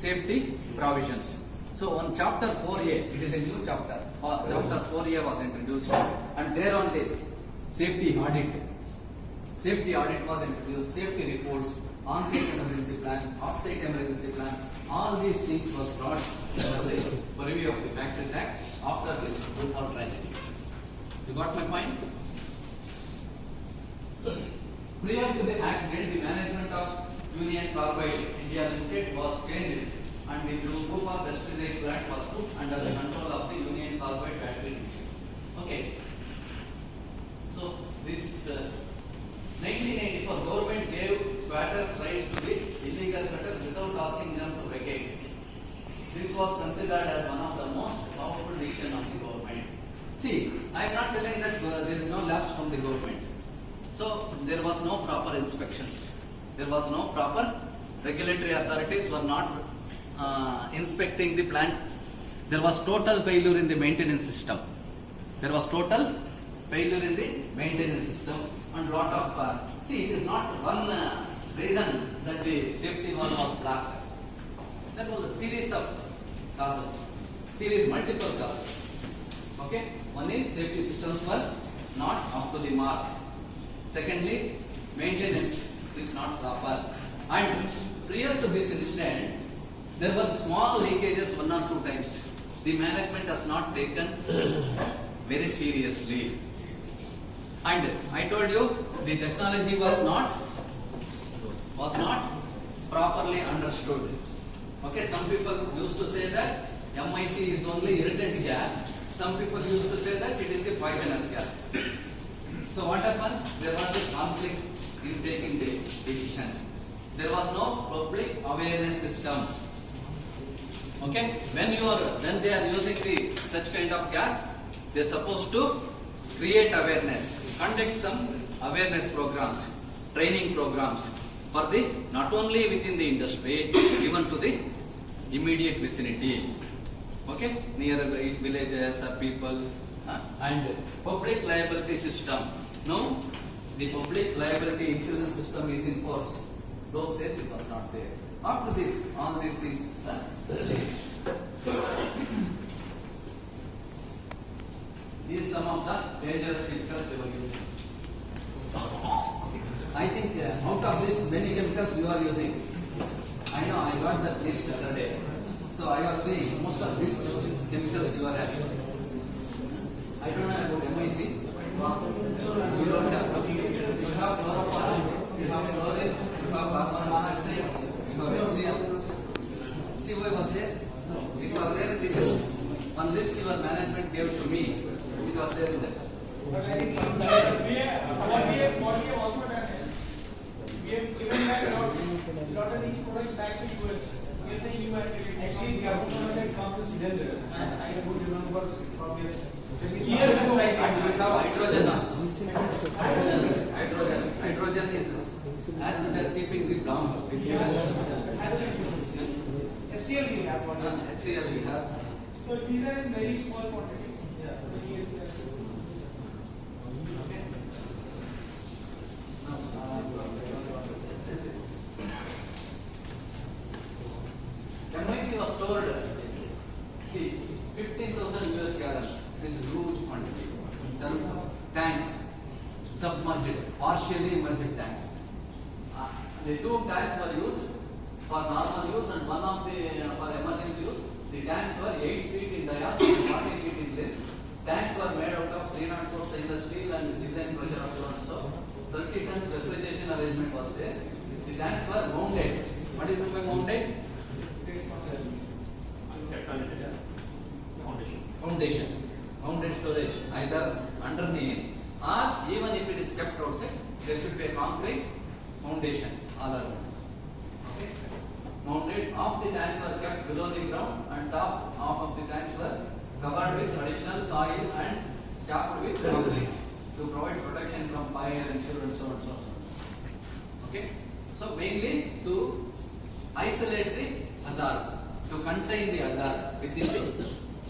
safety provisions. So on chapter 4A, it is a new chapter. Chapter 4A was introduced, and there on the safety audit. Safety audit was introduced, safety reports, on-site emergency plan, off-site emergency plan, all these things was brought under the purview of the Factories Act after this Bhopal tragedy. You got my point? Prior to the accident, the management of Union Carbide India Limited was changed and the Bhopal Distillery plant was put under the control of the Union Carbide Factory Division. Okay. So this 1984 government gave squatters rights to the illegal cutters without asking them to vacate. This was considered as one of the most powerful decisions of the government. See, I am not telling that there is no lapse from the government. So there was no proper inspections. There was no proper regulatory authorities were not inspecting the plant. There was total failure in the maintenance system. There was total failure in the maintenance system and lot of see, it is not one reason that the safety valve was blocked. That was a series of causes, multiple causes. Okay, one is safety systems were not up to the mark. Secondly, maintenance is not proper. And prior to this incident, there were small leakages 1 or 2 times. The management has not taken very seriously. And I told you the technology was not properly understood. Okay, some people used to say that MIC is only irritant gas. Some people used to say that it is a poisonous gas. So what happens? There was a conflict in taking the decisions. There was no public awareness system. Okay, when they are using such kind of gas, they are supposed to create awareness, conduct some awareness programs, training programs for the not only within the industry, even to the immediate vicinity. Okay, near villages or people, and public liability system. No, the public liability insurance system is in force. Those days it was not there. After this, all these things changed. These are some of the dangerous chemicals they were using. I think out of this many chemicals you are using. I know, I got that list the other day. So I was seeing most of these chemicals you are having. I don't know about MIC. You don't have. You have chloroform, you have chlorine, you have carbon monoxide, you have HCl. COI was there. It was there in the list. One list your management gave to me. It was there in there. But I think what we have also done is we have given back a lot of these products back to US. We are saying you are actually carbon monoxide comes the cylinder. I don't remember probably. Here is like we have hydrogen also. Hydrogen is as good as keeping the bomb. HCl we have. HCl we have. So these are in very small quantities. Yeah. MIC was stored, see, 15,000 US gallons. This is huge quantity in terms of tanks, submerged, partially immersed tanks. The 2 tanks were used for normal use and one of the for emergency use. The tanks were 8 feet in diameter, 40 feet in length. Tanks were made out of 304 stainless steel and design pressure of so 30 tons refrigeration arrangement was there. The tanks were mounted. What is meant by mounted? Foundation. Mounted storage either underneath or even if it is kept outside, there should be a concrete foundation all around. Okay. Mounted, half the tanks were kept below the ground and top half of the tanks were covered with additional soil and capped with concrete to provide protection from fire, insurance, so on and so on. Okay. So mainly to isolate the hazard, to contain the hazard within the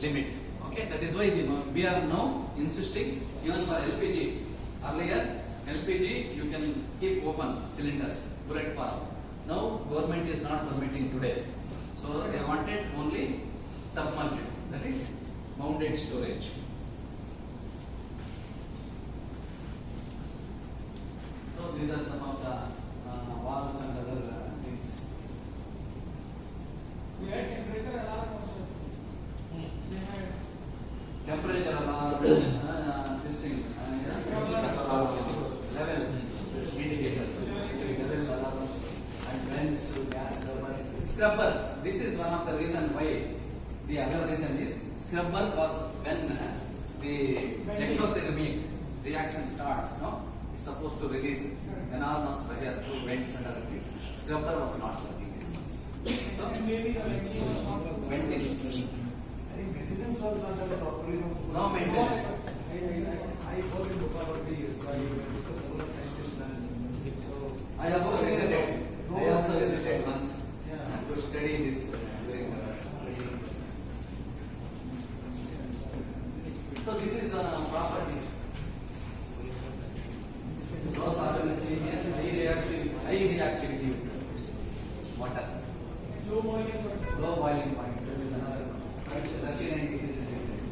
limit. Okay, that is why we are now insisting even for LPG. Earlier, LPG you can keep open cylinders, bullet form. Now government is not permitting today. So they wanted only submerged, that is mounted storage. So these are some of the valves and other things. We had temperature alarm also. Same had. Temperature alarm, this thing, level indicators, level alarms, and vents, gas scrubbers. Scrubber, this is one of the reason why. The other reason is scrubber, because when the exothermic reaction starts, no, it's supposed to release enormous pressure through vents and other things. Scrubber was not working. So Maybe the venting was not. venting, I think maintenance was not done properly. no maintenance. I worked in Bhopal for 3 years, so I used to follow scientist plan. So I also visited. I also visited once Yeah. to study this during the training. So this is properties. Those are high reactivity water. Low volume. Low boiling point. That is another one. 39 degrees centigrade.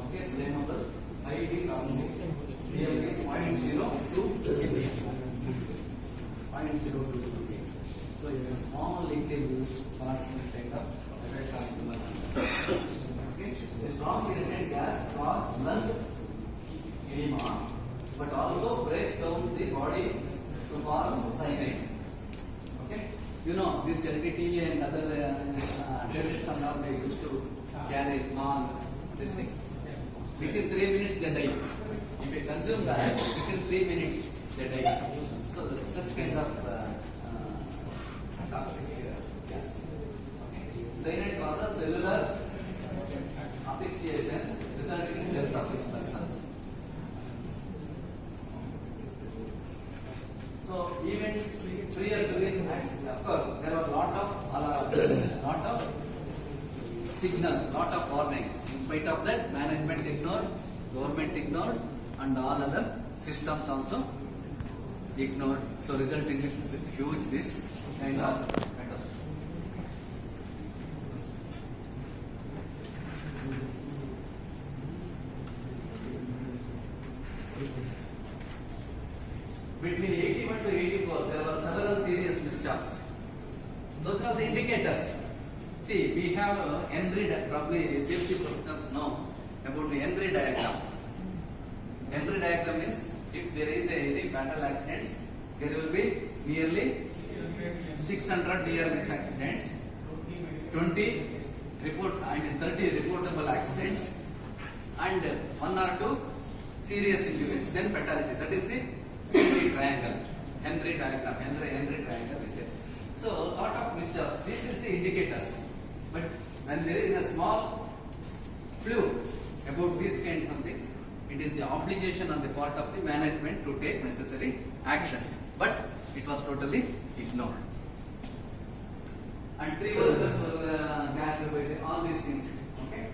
Okay, flammable. High heat toxic. Here is 0.02 ppm. 0.02 ppm. So you have small leakage will cause some kind of effect on human health. Okay, a strong irritant gas causes lung edema, but also breaks down the body to form cyanide. Okay, you know this LTT and other tablets and all, they used to carry small this thing. Within 3 minutes they die. If you consume that, within 3 minutes they die. So such kind of toxic gas. Okay. Cyanide causes cellular asphyxiation, resulting in death of the persons. So events prior to the accident, of course, there were lot of alarms, lot of signals, lot of warnings. In spite of that, management ignored, government ignored, and all other systems also ignored. So resulting in huge this kind of. Between 81 to 84, there were several serious mishaps. Those are the indicators. See, we have Henry, probably safety professionals know about the Henry diagram. Henry diagram means if there is any fatal accidents, there will be nearly 600 near miss accidents, 20 report and 30 reportable accidents, and 1 or 2 serious injuries, then fatality. That is the Henry triangle. Henry diagram. Henry triangle is it. So lot of mistakes. This is the indicators. But when there is a small clue about these kinds of things, it is the obligation on the part of the management to take necessary actions. But it was totally ignored. And 3 workers were gassed by all these things. Okay.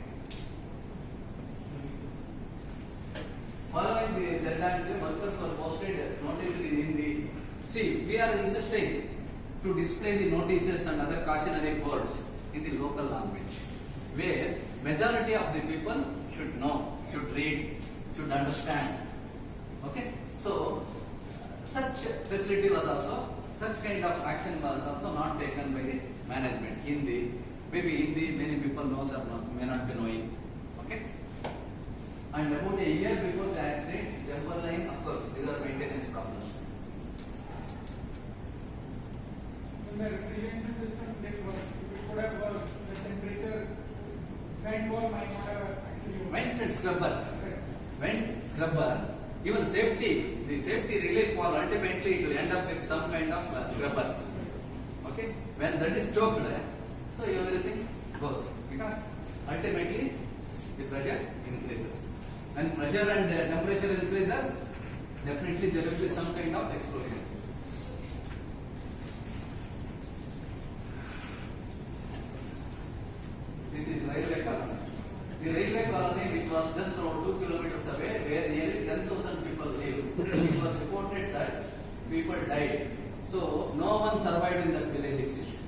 Following the setbacks, the workers were posted notices in Hindi. See, we are insisting to display the notices and other cautionary words in the local language, where majority of the people should know, should read, should understand. Okay, so such facility was also, such kind of action was also not taken by the management. Hindi, maybe Hindi, many people knows or not, may not be knowing. Okay, and about a year before the accident, jumper line, of course, these are maintenance problems. In the refrigeration system, it was, it could have worked. The temperature vent wall might not have actually worked. Vent and scrubber. Correct. Vent, scrubber, even safety, the safety relief wall, ultimately it will end up with some kind of scrubber. Okay, when that is choked, so everything goes, because ultimately the pressure increases. When pressure and temperature increases, definitely there will be some kind of explosion. This is railway colony. The railway colony, which was just around 2 kilometers away, where nearly 10,000 people lived, it was reported that people died. So no one survived in that village, it seems.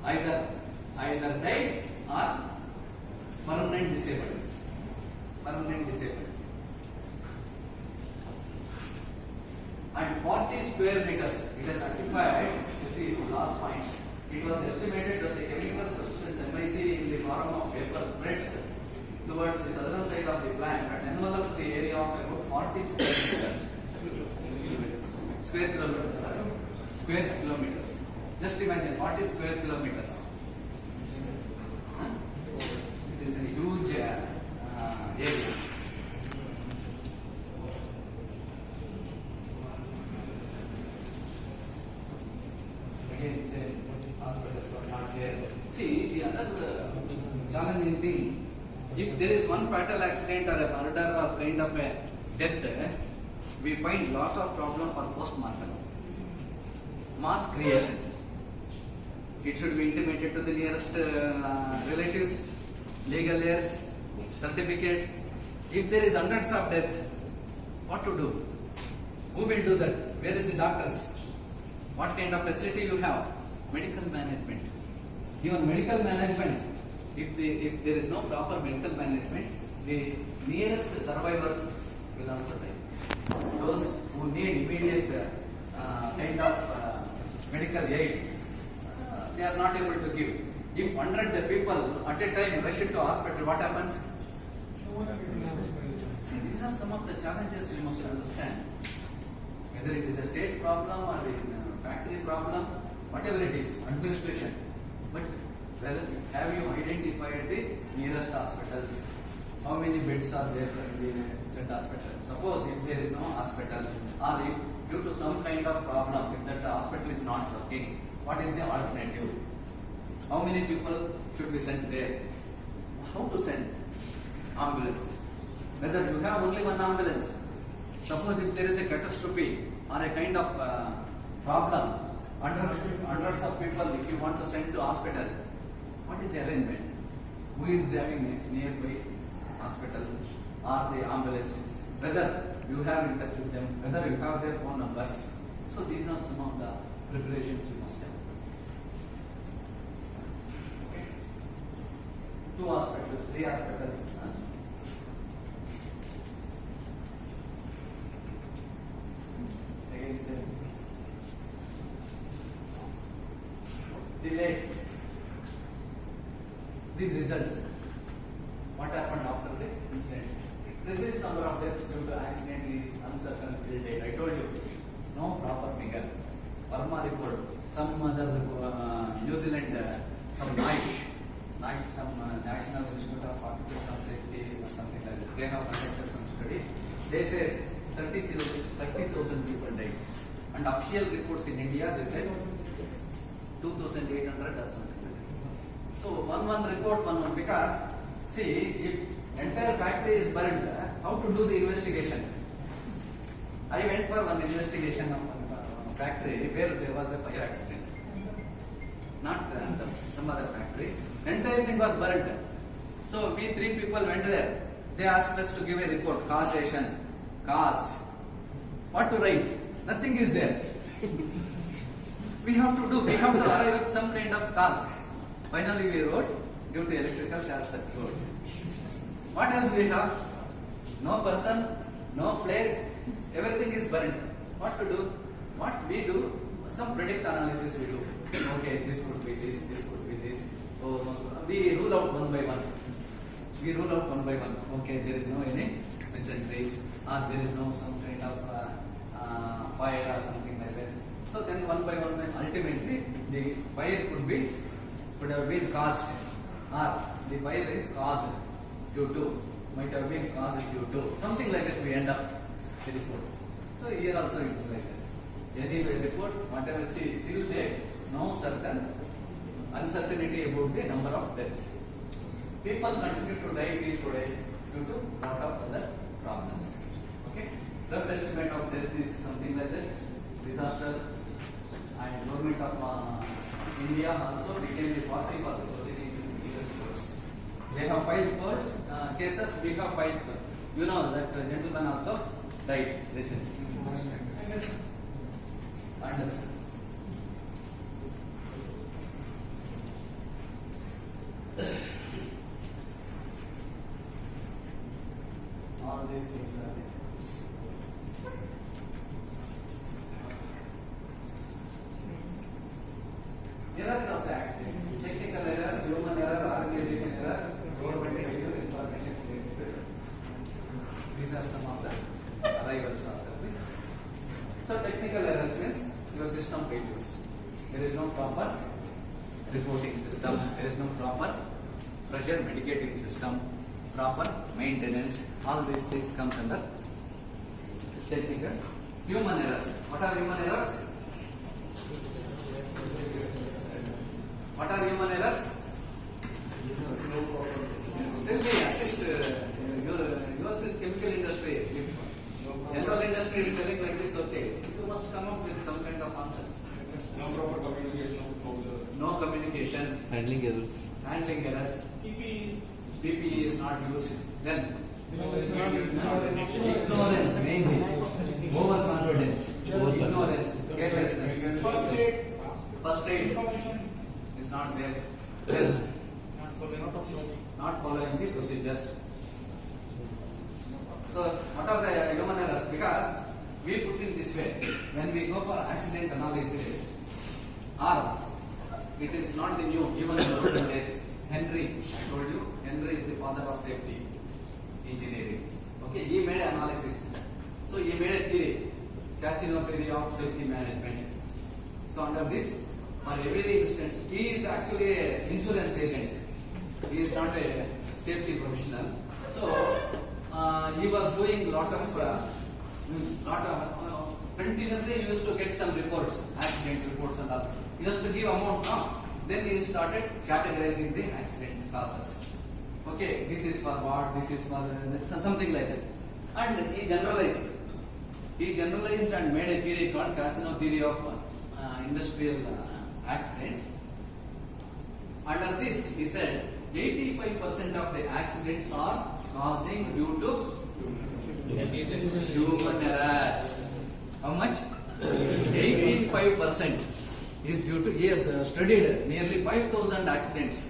either died or permanent disabled. Permanent disabled. And 40 square meters, it is occupied, you see the last point, it was estimated that the chemical substance MIC in the form of paper spreads towards the southern side of the plant and enveloped the area of about 40 square meters. Square kilometers, sorry. Square kilometers. Just imagine 40 square kilometers. It is a huge area. Again, say hospitals are not there. See, the other challenging thing, if there is one fatal accident or a murder or kind of a death, we find lot of problem for post-mortem. Mass creation. It should be intimated to the nearest relatives, legal heirs, certificates. If there is hundreds of deaths, what to do? Who will do that? Where is the doctors? What kind of facility you have? Medical management. Even medical management, if there is no proper medical management, the nearest survivors will also die. Those who need immediate kind of medical aid, they are not able to give. If 100 people at a time rush into hospital, what happens? See, these are some of the challenges we must understand. Whether it is a state problem or a factory problem, whatever it is, administration. But whether have you identified the nearest hospitals? How many beds are there in the said hospital? Suppose if there is no hospital, or if due to some kind of problem, if that hospital is not working, what is the alternative? How many people should be sent there? How to send? Ambulance. Whether you have only one ambulance, suppose if there is a catastrophe or a kind of problem, hundreds of people, if you want to send to hospital, what is the arrangement? Who is having a nearby hospital or the ambulance? Whether you have in touch with them, whether you have their phone numbers. So these are some of the preparations you must have. Okay. 2 hospitals, 3 hospitals. Again, same. Delayed. These results. What happened after the incident? Precise number of deaths due to accident is uncertain till date. I told you, no proper figure. Burma report, some other New Zealand, some NICE, some National Institute of Occupational Safety or something like that. They have conducted some study. They say 30,000 people died. And official reports in India, they said 2,800 or something like that. So one report, one because see, if entire factory is burned, how to do the investigation? I went for one investigation of one factory where there was a fire accident. Not some other factory. Entire thing was burned. So we 3 people went there. They asked us to give a report, causation, cause. What to write? Nothing is there. We have to arrive at some kind of cause. Finally we wrote due to electrical short circuit. What else we have? No person, no place, everything is burned. What to do? What we do? Some predict analysis we do. Okay, this could be this could be this. So we rule out one by one. Okay, there is no any misentries, or there is no some kind of fire or something like that. So then one by one, ultimately the fire could have been caused, or the fire is caused due to, might have been caused due to, something like that we end up the report. So here also it is like that. Any report, whatever, see, till date, no uncertainty about the number of deaths. People continue to die till today due to lot of other problems. Okay? Rough estimate of death is something like that. Disaster, and government of India also became the party for the proceedings in US courts. They have filed courts cases, we have filed. You know that gentleman also died recently. Anderson. Errors of the accident. Technical error, human error, organization error, government failure, information failure. These are some of the arrivals of the. So technical errors means your system failures. There is no proper reporting system. There is no proper pressure mitigating system. Proper maintenance. All these things comes under technical. Human errors. What are human errors? What are human errors? Still we assist yours is chemical industry. General industry is telling like this, okay. You must come up with some kind of answers. No proper communication. No communication. Handling errors. Handling errors. PPE is not used. Then ignorance mainly. Overconfidence. Ignorance. Carelessness. First aid is not there. Then not following the procedures. So what are the human errors? Because we put it this way, when we go for accident analysis, or it is not the new, even in the olden days, Henry, I told you, Henry is the father of safety engineering. Okay, he made analysis. So he made a theory, casino theory of safety management. So under this, for every instance, he is actually an insurance agent. He is not a safety professional. So he was doing lot of continuously he used to get some reports, accident reports and all. He used to give amount now. Then he started categorizing the accident causes. Okay, this is for what, this is for something like that. And he generalized. He generalized and made a theory called casino theory of industrial accidents. Under this, he said 85% of the accidents are causing due to human errors. How much? 85% is due to, he has studied nearly 5,000 accidents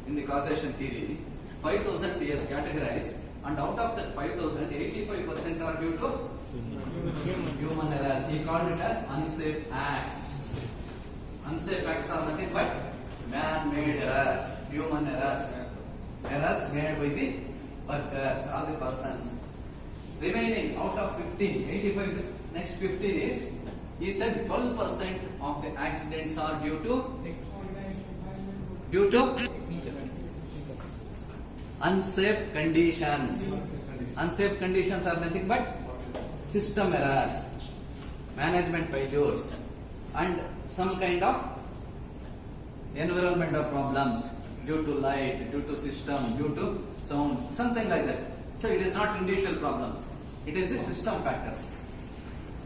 in the causation theory. 5,000 he has categorized, and out of that 5,000, 85% are due to human errors. He called it as unsafe acts. Unsafe acts are nothing but man-made errors, human errors, errors made by the workers, all the persons. Remaining out of 15, 85, next 15 is, he said 12% of the accidents are due to unsafe conditions. Unsafe conditions are nothing but system errors, management failures, and some kind of environmental problems due to light, due to system, due to sound, something like that. So it is not individual problems, it is the system factors.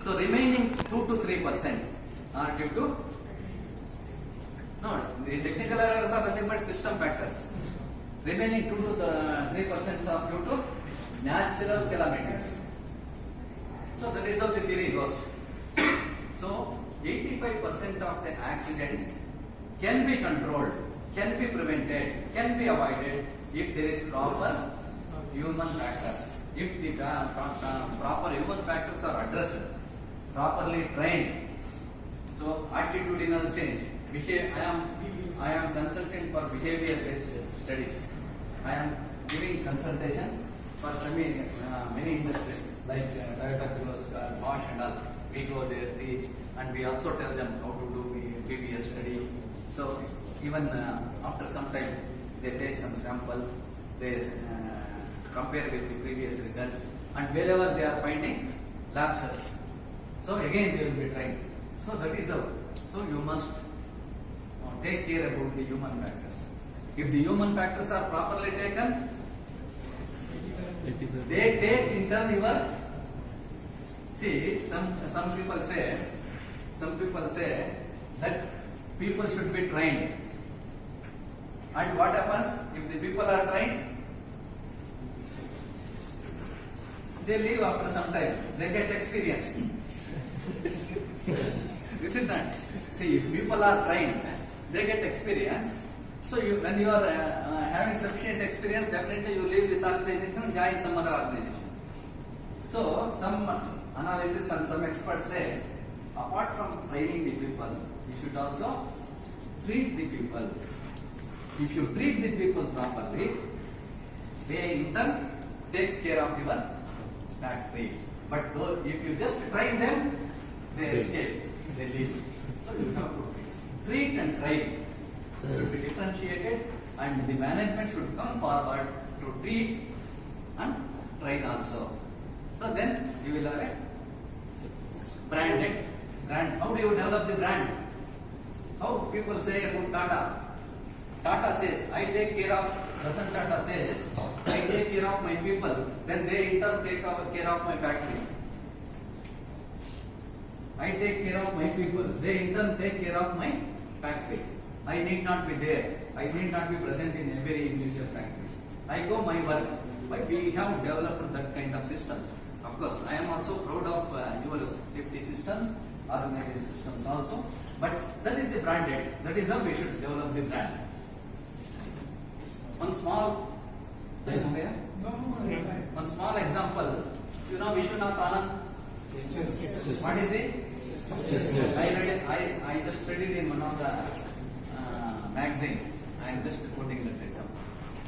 So remaining 2 to 3% are due to, no, the technical errors are nothing but system factors. Remaining 2 to 3% are due to natural calamities. So that is how the theory goes. So 85% of the accidents can be controlled, can be prevented, can be avoided if there is proper human factors. If the proper human factors are addressed, properly trained. So attitudinal change. I am consultant for behavior-based studies. I am giving consultation for many industries like Toyota, Kirloskar, Bosch and all. We go there, teach, and we also tell them how to do BBS study. So even after some time, they take some sample, they compare with the previous results, and wherever they are finding lapses, so again they will be trained. So that is how. So you must take care about the human factors. If the human factors are properly taken, they take in turn your. See, some people say that people should be trained. And what happens if the people are trained? They leave after some time. They get experience. Is it not? See, if people are trained, they get experience. So when you are having sufficient experience, definitely you leave this organization and join some other organization. So some analysis and some experts say, apart from training the people, you should also treat the people. If you treat the people properly, they in turn takes care of your factory. But though, if you just train them, they escape, they leave. So you have to treat and train. Should be differentiated, and the management should come forward to treat and train also. So then you will have a brand. How do you develop the brand? How people say about Tata? Tata says, I take care of, Ratan Tata says, I take care of my people, then they in turn take care of my factory. I take care of my people, they in turn take care of my factory. I need not be there. I need not be present in every individual factory. I go my work. But we have developed that kind of systems. Of course, I am also proud of your safety systems, organization systems also. But that is the branded. That is how we should develop the brand. One small example. You know Vishwanath Anand? What is he? I just read it in one of the magazine. I am just quoting that example.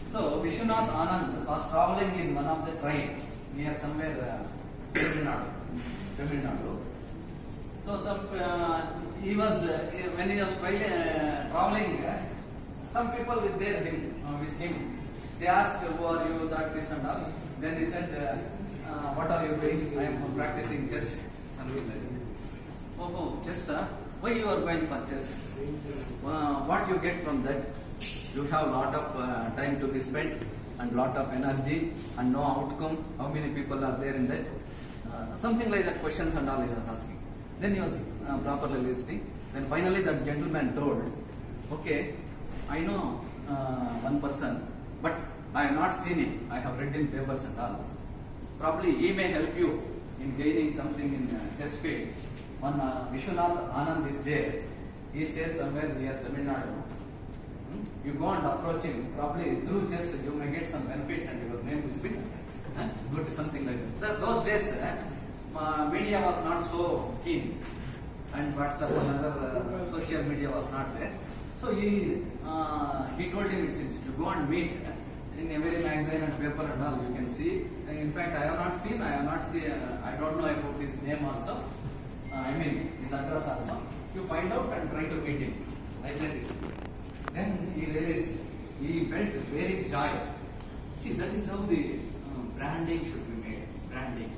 So Vishwanath Anand was traveling in one of the train near somewhere Tamil Nadu. So he was when he was traveling, some people with him. They asked, "Who are you?" That this and all. Then he said, "What are you doing?" "I am practicing chess." Something like that. Oh, chess, sir. Why you are going for chess? What you get from that? You have lot of time to be spent and lot of energy and no outcome. How many people are there in that? Something like that, questions and all he was asking. Then he was properly listening. Then finally that gentleman told, "Okay, I know one person, but I have not seen him. I have read in papers and all. Probably he may help you in gaining something in chess field. One Vishwanath Anand is there. He stays somewhere near Tamil Nadu. You go and approach him. Probably through chess you may get some benefit and your name will be good, something like that." Those days media was not so keen, and WhatsApp and other social media was not there. So he told him, since you go and meet in every magazine and paper and all, you can see. In fact, I have not seen. I don't know about his name also. His address also. You find out and try to meet him. I said this. Then he realized, he felt very joy. See, that is how the branding should be made. Branding.